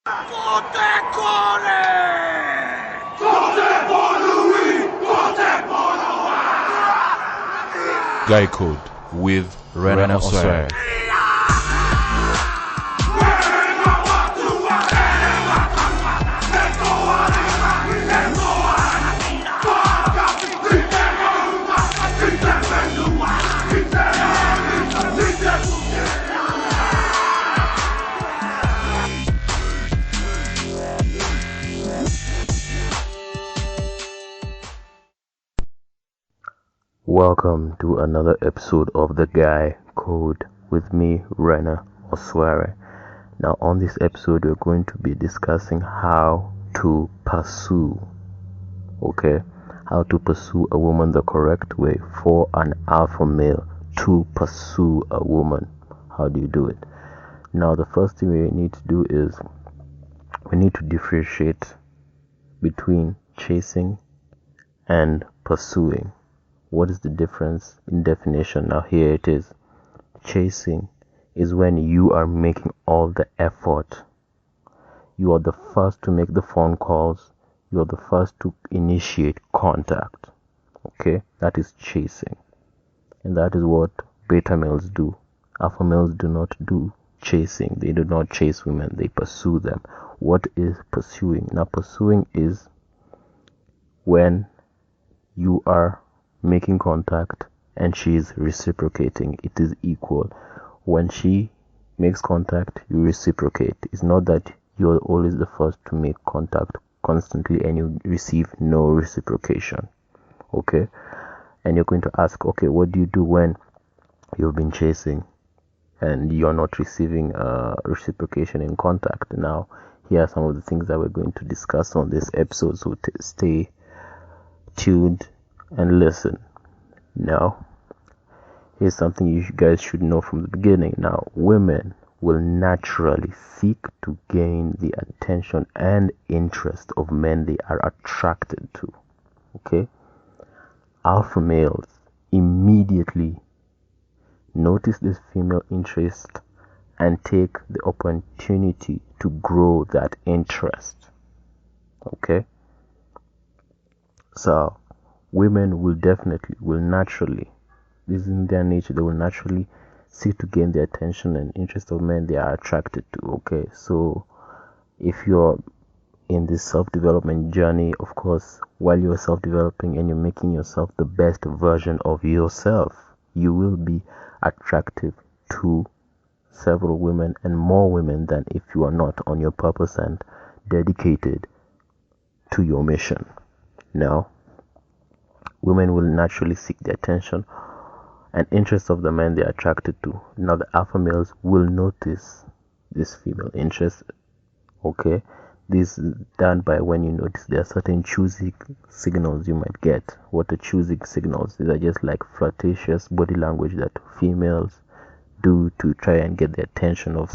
Votez Corée! Votez pour Louis! Votez pour Noah! Guy Code with Rena Osware. Welcome to another episode of The Guy Code with me, Rena Osware. Now, on this episode, we're going to be discussing how to pursue. How to pursue a woman the correct way for an alpha male to pursue a woman. How do you do it? Now, the first thing we need to do is we need to differentiate between chasing and pursuing. What is the difference in definition? Now here it is. Chasing is when you are making all the effort. You are the first to make the phone calls. You are the first to initiate contact. Okay? That is chasing. And that is what beta males do. Alpha males do not do chasing. They do not chase women. They pursue them. What is pursuing? Now pursuing is when you are making contact and she is reciprocating. It is equal. When she makes contact, you reciprocate. It's not that you're always the first to make contact constantly and you receive no reciprocation. Okay? And you're going to ask, okay, what do you do when you've been chasing and you're not receiving reciprocation in contact? Now, here are some of the things that we're going to discuss on this episode, so stay tuned and listen. Now, here's something you guys should know from the beginning. Now, women will naturally seek to gain the attention and interest of men they are attracted to. Okay? Alpha males immediately notice this female interest and take the opportunity to grow that interest. Okay? So, women will naturally, this is in their nature, they will naturally seek to gain the attention and interest of men they are attracted to. Okay, so if you're in this self-development journey, of course, while you're self-developing and you're making yourself the best version of yourself, you will be attractive to several women and more women than if you are not on your purpose and dedicated to your mission. Now, women will naturally seek the attention and interest of the men they are attracted to. Now, the alpha males will notice this female interest. Okay, this is done by when you notice there are certain choosing signals you might get. What are choosing signals? These are just like flirtatious body language that females do to try and get the attention of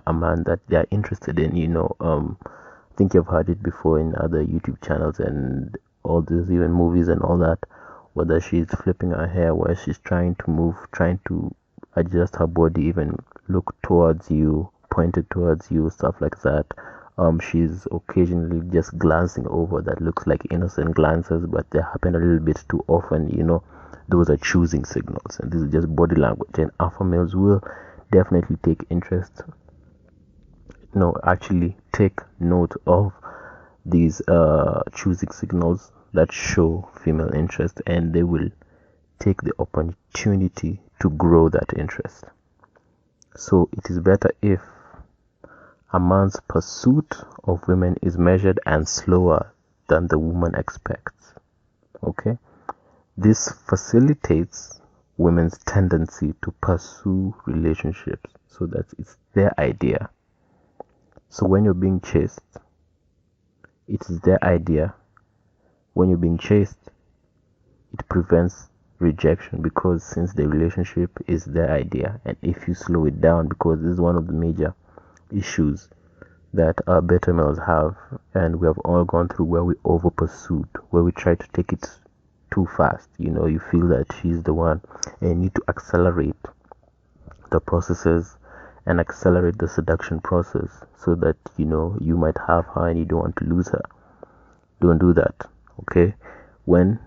a man that they are interested in. I think you've heard it before in other YouTube channels and all these, even movies and all that, whether she's flipping her hair, where she's trying to move, trying to adjust her body, even look towards you, pointed towards you, stuff like that. She's occasionally just glancing over, that looks like innocent glances, but they happen a little bit too often. Those are choosing signals, and this is just body language. And alpha males will definitely take interest, actually take note of these choosing signals that show female interest, and they will take the opportunity to grow that interest. So it is better if a man's pursuit of women is measured and slower than the woman expects. Okay? This facilitates women's tendency to pursue relationships so that it's their idea. So when you're being chased, it is their idea. When you're being chased, it prevents rejection, because since the relationship is their idea, and if you slow it down, because this is one of the major issues that our beta males have, and we have all gone through, where we over pursued, where we try to take it too fast. You feel that she's the one and you need to accelerate the processes and accelerate the seduction process so that you might have her and you don't want to lose her. Don't do that. Okay? When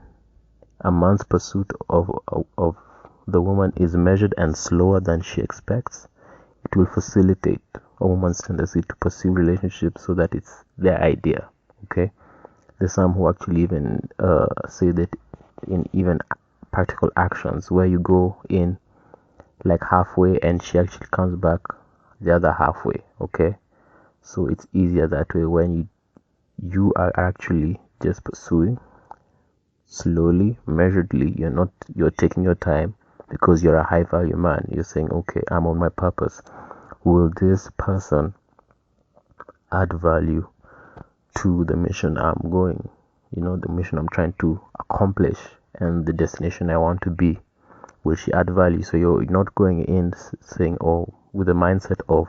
a man's pursuit of the woman is measured and slower than she expects, it will facilitate a woman's tendency to pursue relationships so that it's their idea. Okay? There's some who actually even say that in even practical actions where you go in like halfway and she actually comes back the other halfway. Okay? So it's easier that way when you are actually just pursuing slowly, measuredly. You're taking your time because you're a high value man. You're saying, okay, I'm on my purpose. Will this person add value to the mission I'm going, the mission I'm trying to accomplish and the destination I want to be? Will she add value? So you're not going in saying, with the mindset of,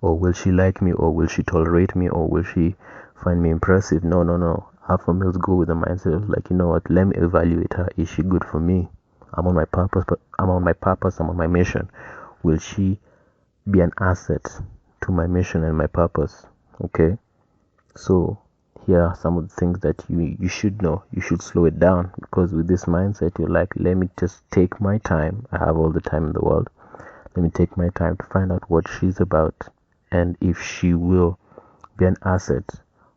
will she like me, or will she tolerate me, or will she find me impressive? No. Alpha males go with the mindset of like, what, let me evaluate her. Is she good for me? I'm on my purpose, I'm on my mission. Will she be an asset to my mission and my purpose? Okay? So here are some of the things that you should know. You should slow it down, because with this mindset, you're like, let me just take my time. I have all the time in the world. Let me take my time to find out what she's about and if she will be an asset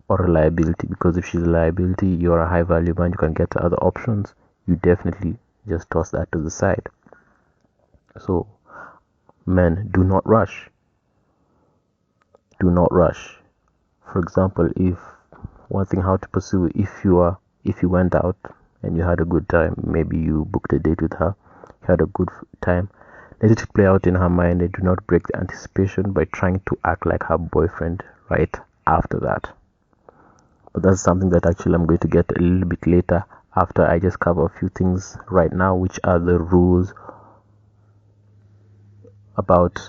or a liability. Because if she's a liability, you're a high value man, you can get to other options. You definitely just toss that to the side. So men, do not rush. Do not rush. For example, if one thing how to pursue, if you went out and you had a good time, maybe you booked a date with her, you had a good time, let it play out in her mind and do not break the anticipation by trying to act like her boyfriend right after that. But that's something that actually I'm going to get a little bit later, after I just cover a few things right now, which are the rules about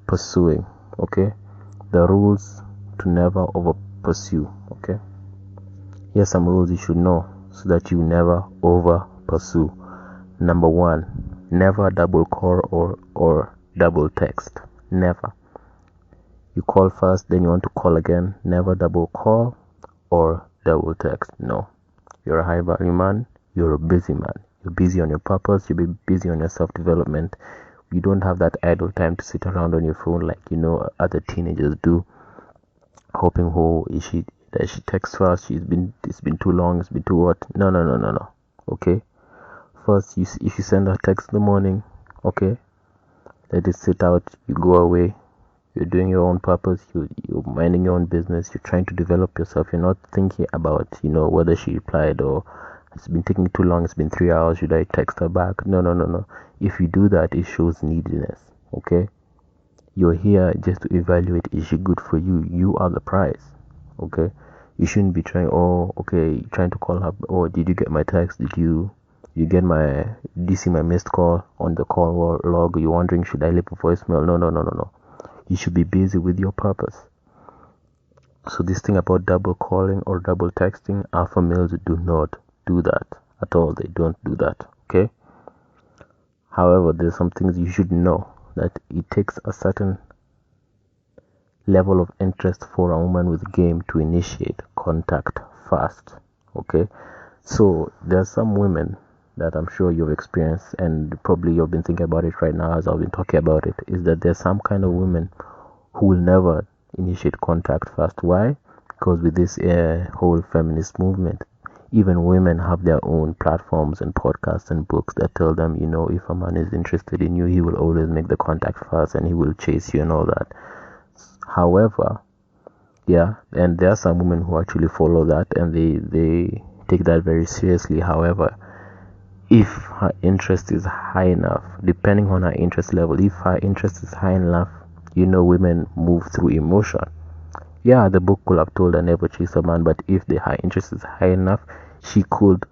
pursuing. Okay? The rules to never over pursue. Okay? Here's some rules you should know so that you never over pursue. Number 1, never double call or double text. Never. You call first, then you want to call again. Never double call or double text. No. You're a high value man. You're a busy man. You're busy on your purpose. You'll be busy on your self-development. You don't have that idle time to sit around on your phone like other teenagers do, hoping that she texts first. It's been too long. It's been too what? No. Okay. First, if you send a text in the morning, okay, let it sit out. You go away. You're doing your own purpose. You're minding your own business. You're trying to develop yourself. You're not thinking about whether she replied or it's been taking too long. It's been 3 hours. Should I text her back? No. If you do that, it shows neediness. Okay. You're here just to evaluate, is she good for you? You are the prize. Okay. You shouldn't be trying to call her. Oh, did you get my text? Did you see my missed call on the call log? You're wondering, should I leave a voicemail? No. You should be busy with your purpose. So this thing about double calling or double texting, alpha males do not do that at all. They don't do that. Okay. However, there's some things you should know, that it takes a certain level of interest for a woman with game to initiate contact first. Okay. So there's some women that I'm sure you've experienced, and probably you've been thinking about it right now as I've been talking about it, is that there's some kind of women who will never initiate contact first. Why? Because with this whole feminist movement, even women have their own platforms and podcasts and books that tell them, if a man is interested in you, he will always make the contact first and he will chase you and all that. However, and there are some women who actually follow that and they take that very seriously. However, if her interest is high enough, depending on her interest level, if her interest is high enough, women move through emotion. Yeah, the book could have told her never chase a man, but if her interest is high enough, she could,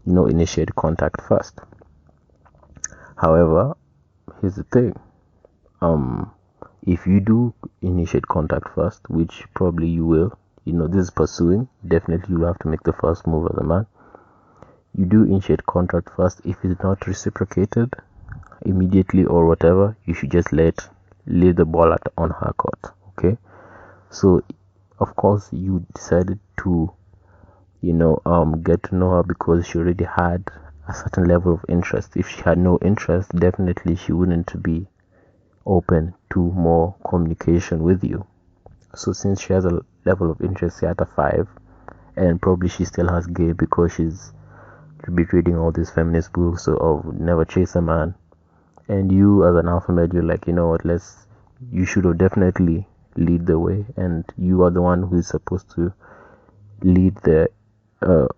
initiate contact first. However, here's the thing. If you do initiate contact first, which probably you will, this is pursuing, definitely you have to make the first move as a man. You do initiate contact first. If it's not reciprocated immediately or whatever, you should just let leave the ball on her court. Okay, so of course you decided to get to know her because she already had a certain level of interest. If she had no interest, definitely she wouldn't be open to more communication with you. So since she has a level of interest, say at a 5, and probably she still has gay because she's be reading all these feminist books of never chase a man, and you as an alpha male, you're like, you know what, you should have definitely lead the way, and you are the one who is supposed to lead the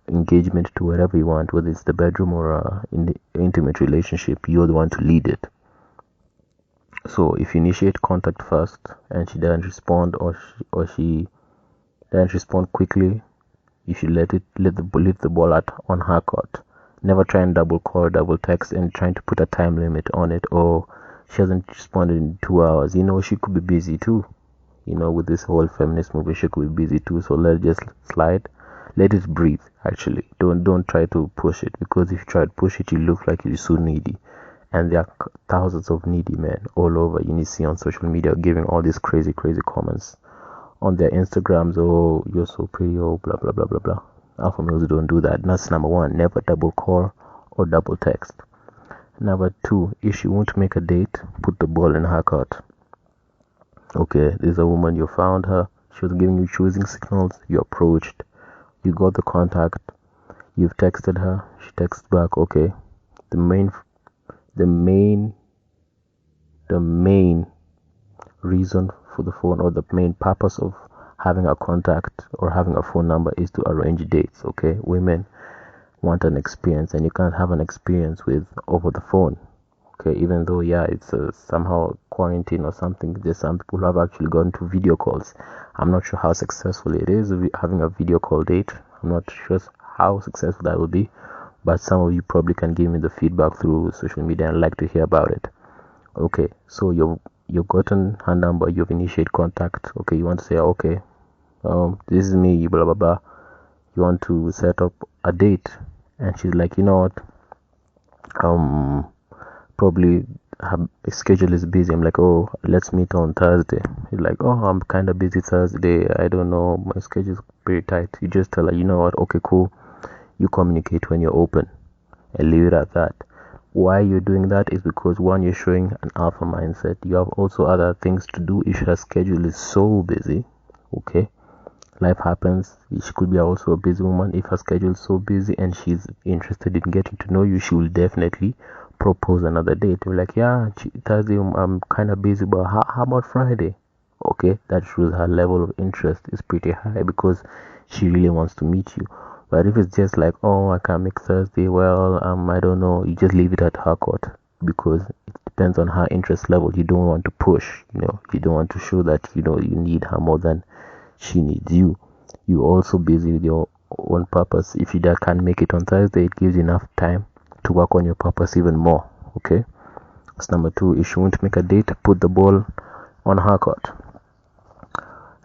engagement to whatever you want, whether it's the bedroom or in the intimate relationship. You're the one to lead it. So if you initiate contact first and she doesn't respond, or she doesn't respond quickly, you should leave the ball on her court. Never try and double call, double text, and trying to put a time limit on it. Or she hasn't responded in 2 hours. She could be busy too. With this whole feminist movement, she could be busy too. So let it just slide. Let it breathe. Actually, don't try to push it, because if you try to push it, you look like you're so needy. And there are thousands of needy men all over. You see on social media giving all these crazy comments on their Instagrams. Oh, you're so pretty. Oh, blah blah blah blah blah. Alpha males don't do that. That's number 1. Never double call or double text. Number 2, if she won't make a date, put the ball in her court. Okay, there's a woman, you found her, she was giving you choosing signals, you approached, you got the contact, you've texted her, she texts back. Okay, the main reason for the phone, or the main purpose of having a contact or having a phone number, is to arrange dates. Okay, women want an experience, and you can't have an experience over the phone. Okay, even though it's somehow quarantine or something, there's some people who have actually gone to video calls. I'm not sure how successful it is having a video call date. I'm not sure how successful that will be, but some of you probably can give me the feedback through social media, and like to hear about it. Okay, so you've gotten her number, you've initiated contact. Okay, you want to say, okay, this is me, blah blah blah. You want to set up a date, and she's like, you know what, probably her schedule is busy. I'm like, oh, let's meet on Thursday. You're like, oh, I'm kind of busy Thursday, I don't know, my schedule is pretty tight. You just tell her, you know what, okay, cool. You communicate when you're open, and leave it at that. Why you're doing that is because, 1, you're showing an alpha mindset. You have also other things to do. If her schedule is so busy, okay, life happens. She could be also a busy woman. If her schedule is so busy and she's interested in getting to know you, she will definitely propose another date. We're like, yeah, Thursday I'm kind of busy, but how about Friday? Okay, that shows her level of interest is pretty high, because she really wants to meet you. But if it's just like, oh, I can't make Thursday, well, I don't know, you just leave it at her court, because it depends on her interest level. You don't want to push, you don't want to show that, you need her more than she needs you. You're also busy with your own purpose. If you can't make it on Thursday, it gives you enough time to work on your purpose even more. Okay, that's number 2. If she won't make a date, put the ball on her court.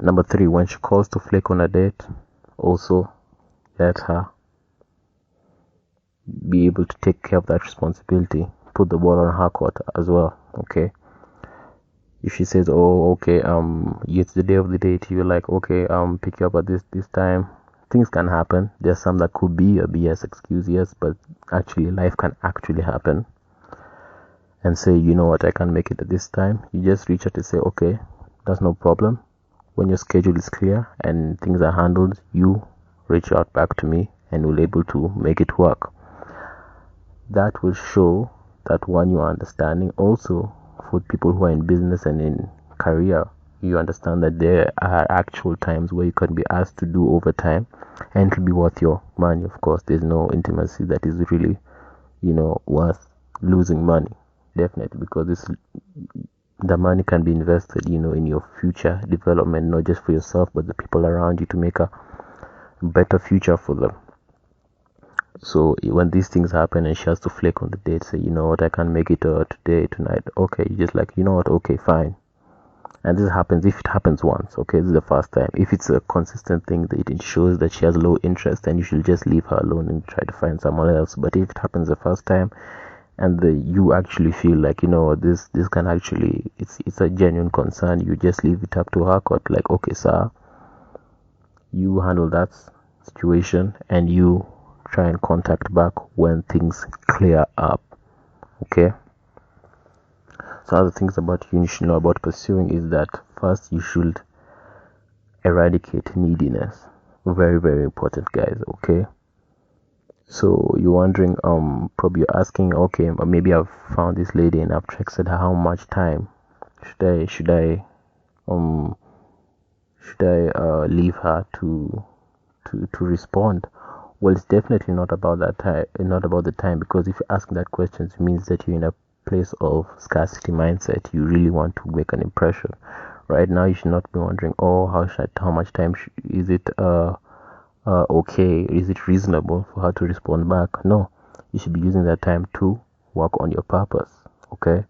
Number 3, when she calls to flake on a date, also let her be able to take care of that responsibility. Put the ball on her court as well. Okay, if she says, oh, okay, it's the day of the date, you're like, okay, pick you up at this time. Things can happen. There's some that could be a BS excuse, yes, but actually life can actually happen. And say, you know what, I can't make it at this time. You just reach out and say, okay, that's no problem. When your schedule is clear and things are handled, you reach out back to me, and we'll able to make it work. That will show that, 1, you are understanding. Also, for people who are in business and in career, you understand that there are actual times where you can be asked to do overtime, and to be worth your money. Of course, there's no intimacy that is really, worth losing money. Definitely, because the money can be invested, in your future development, not just for yourself, but the people around you, to make a better future for them. So when these things happen and she has to flake on the date, say, you know what, I can't make it today, tonight. Okay, you just like, you know what, okay, fine. And this happens, if it happens once, okay, this is the first time. If it's a consistent thing, that it shows that she has low interest, then you should just leave her alone and try to find someone else. But if it happens the first time and you actually feel like, this can actually, it's a genuine concern, you just leave it up to her court, like, okay sir, you handle that situation and you try and contact back when things clear up. Okay, so other things about you should know about pursuing is that first you should eradicate neediness. Very, very important, guys. Okay, so you're wondering, probably you're asking, okay, maybe I've found this lady and I've texted her, how much time should I leave her to respond? Well, it's definitely not about that time, not about the time, because if you're asking that question, it means that you're in a place of scarcity mindset. You really want to make an impression. Right now, you should not be wondering, oh, how much time is it okay? Is it reasonable for her to respond back? No, you should be using that time to work on your purpose. Okay,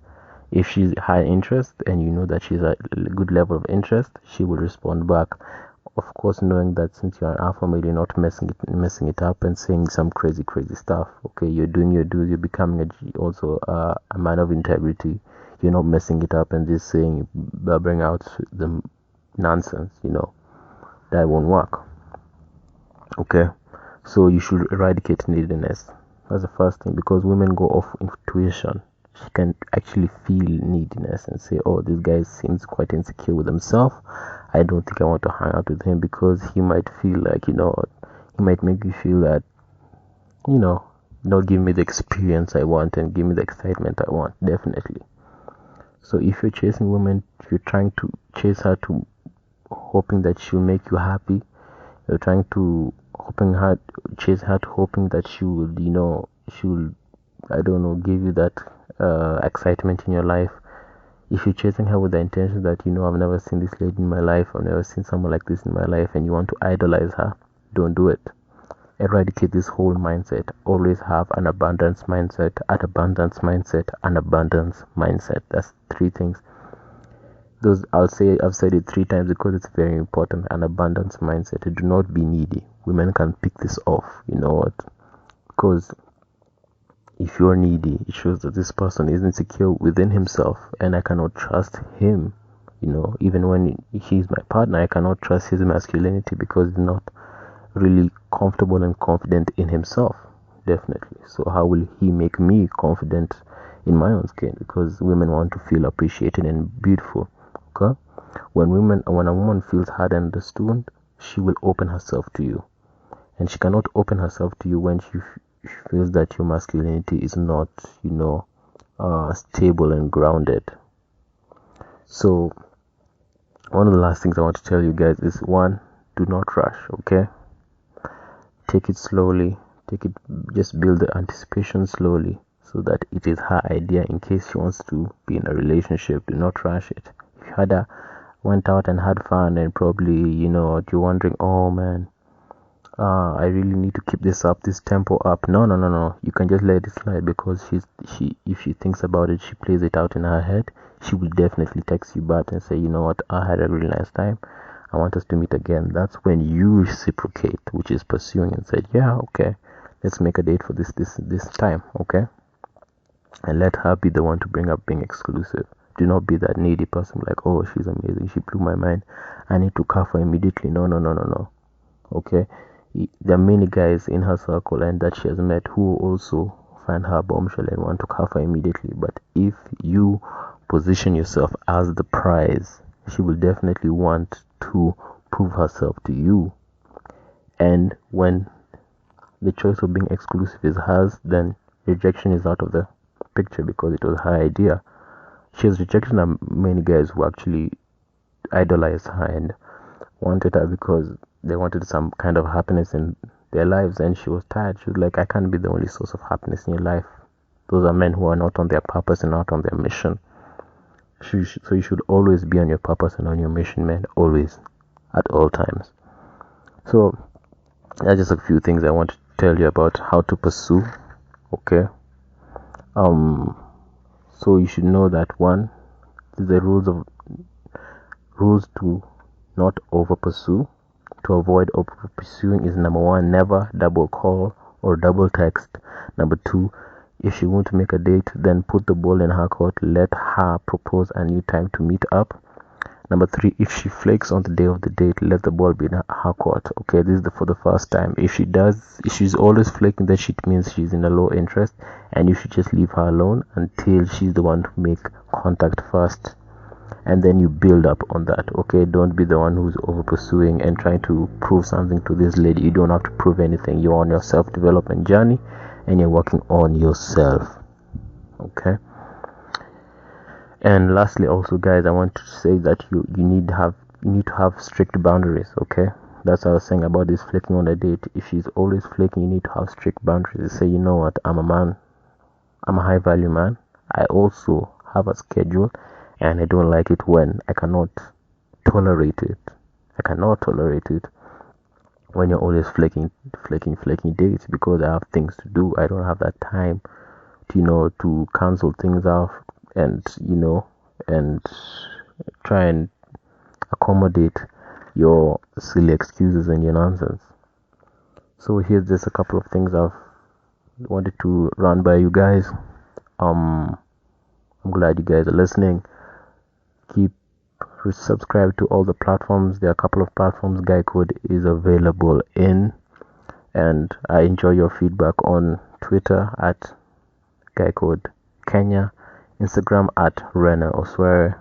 if she's high interest and you know that she's a good level of interest, she will respond back. Of course, knowing that since you're an alpha male, you're not messing it up and saying some crazy stuff. Okay, you're doing your dues. You're becoming also a man of integrity. You're not messing it up and just saying, bring out the nonsense. That won't work. Okay, so you should eradicate neediness. That's the first thing, because women go off intuition. She can actually feel neediness and say, oh, this guy seems quite insecure with himself. I don't think I want to hang out with him, because he might feel like, he might make you feel that, not give me the experience I want and give me the excitement I want. Definitely. So if you're chasing women, if you're trying to chase her to hoping that she'll make you happy, you're trying to chase her to hoping that she will, give you that excitement in your life. If you're chasing her with the intention that, I've never seen this lady in my life, I've never seen someone like this in my life, and you want to idolize her, don't do it. Eradicate this whole mindset. Always have an abundance mindset, an abundance mindset, an abundance mindset. That's 3 things. I've said it 3 times because it's very important. An abundance mindset. Do not be needy. Women can pick this off. You know what? Because if you're needy, it shows that this person is insecure within himself, and I cannot trust him. Even when he's my partner, I cannot trust his masculinity because he's not really comfortable and confident in himself. Definitely. So how will he make me confident in my own skin? Because women want to feel appreciated and beautiful. Okay? When a woman feels heard and understood, she will open herself to you, and she cannot open herself to you when she feels that your masculinity is not, stable and grounded. So one of the last things I want to tell you guys is, 1, do not rush. Okay, take it slowly. Just build the anticipation slowly, so that it is her idea in case she wants to be in a relationship. Do not rush it. If you went out and had fun, and probably you're wondering, oh man, I really need to keep this tempo up. No. You can just let it slide, because if she thinks about it, she plays it out in her head. She will definitely text you back and say, you know what, I had a really nice time. I want us to meet again. That's when you reciprocate, which is pursuing, and said, yeah, okay, let's make a date for this time, okay? And let her be the one to bring up being exclusive. Do not be that needy person, like, oh, she's amazing, she blew my mind, I need to cuff her immediately. No. Okay? There are many guys in her circle and that she has met who also find her bombshell and want to cuff her immediately. But if you position yourself as the prize, she will definitely want to prove herself to you. And when the choice of being exclusive is hers, then rejection is out of the picture, because it was her idea. She has rejected many guys who actually idolized her and wanted her because they wanted some kind of happiness in their lives, and she was tired. She was like, I can't be the only source of happiness in your life. Those are men who are not on their purpose and not on their mission. So you should always be on your purpose and on your mission, man. Always. At all times. So that's just a few things I want to tell you about how to pursue. Okay. So you should know that, 1, the rules to not over pursue. To avoid over pursuing is, number 1, never double call or double text. Number 2, If she won't make a date, then put the ball in her court. Let her propose a new time to meet up. Number 3, if she flakes on the day of the date, let the ball be in her court. Okay, this is for the first time. If she's always flaking, that shit means she's in a low interest, and you should just leave her alone until she's the one to make contact first, and then you build up on that. Okay, don't be the one who's over pursuing and trying to prove something to this lady. You don't have to prove anything. You're on your self-development journey, and you're working on yourself. Okay. And lastly, also, guys, I want to say that you need to have strict boundaries. Okay, that's what I was saying about this flaking on a date. If she's always flaking, you need to have strict boundaries. Say, you know what, I'm a man, I'm a high value man. I also have a schedule, and I don't like it when I cannot tolerate it. When you're always flaking dates, because I have things to do. I don't have that time to cancel things off and and try and accommodate your silly excuses and your nonsense. So here's just a couple of things I've wanted to run by you guys. I'm glad you guys are listening. Keep subscribe to all the platforms. There are a couple of platforms Guy Code is available in, and I enjoy your feedback on Twitter at Guy Code Kenya, Instagram at Rena Oswere.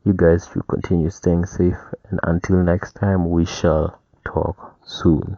You guys should continue staying safe, and until next time, we shall talk soon.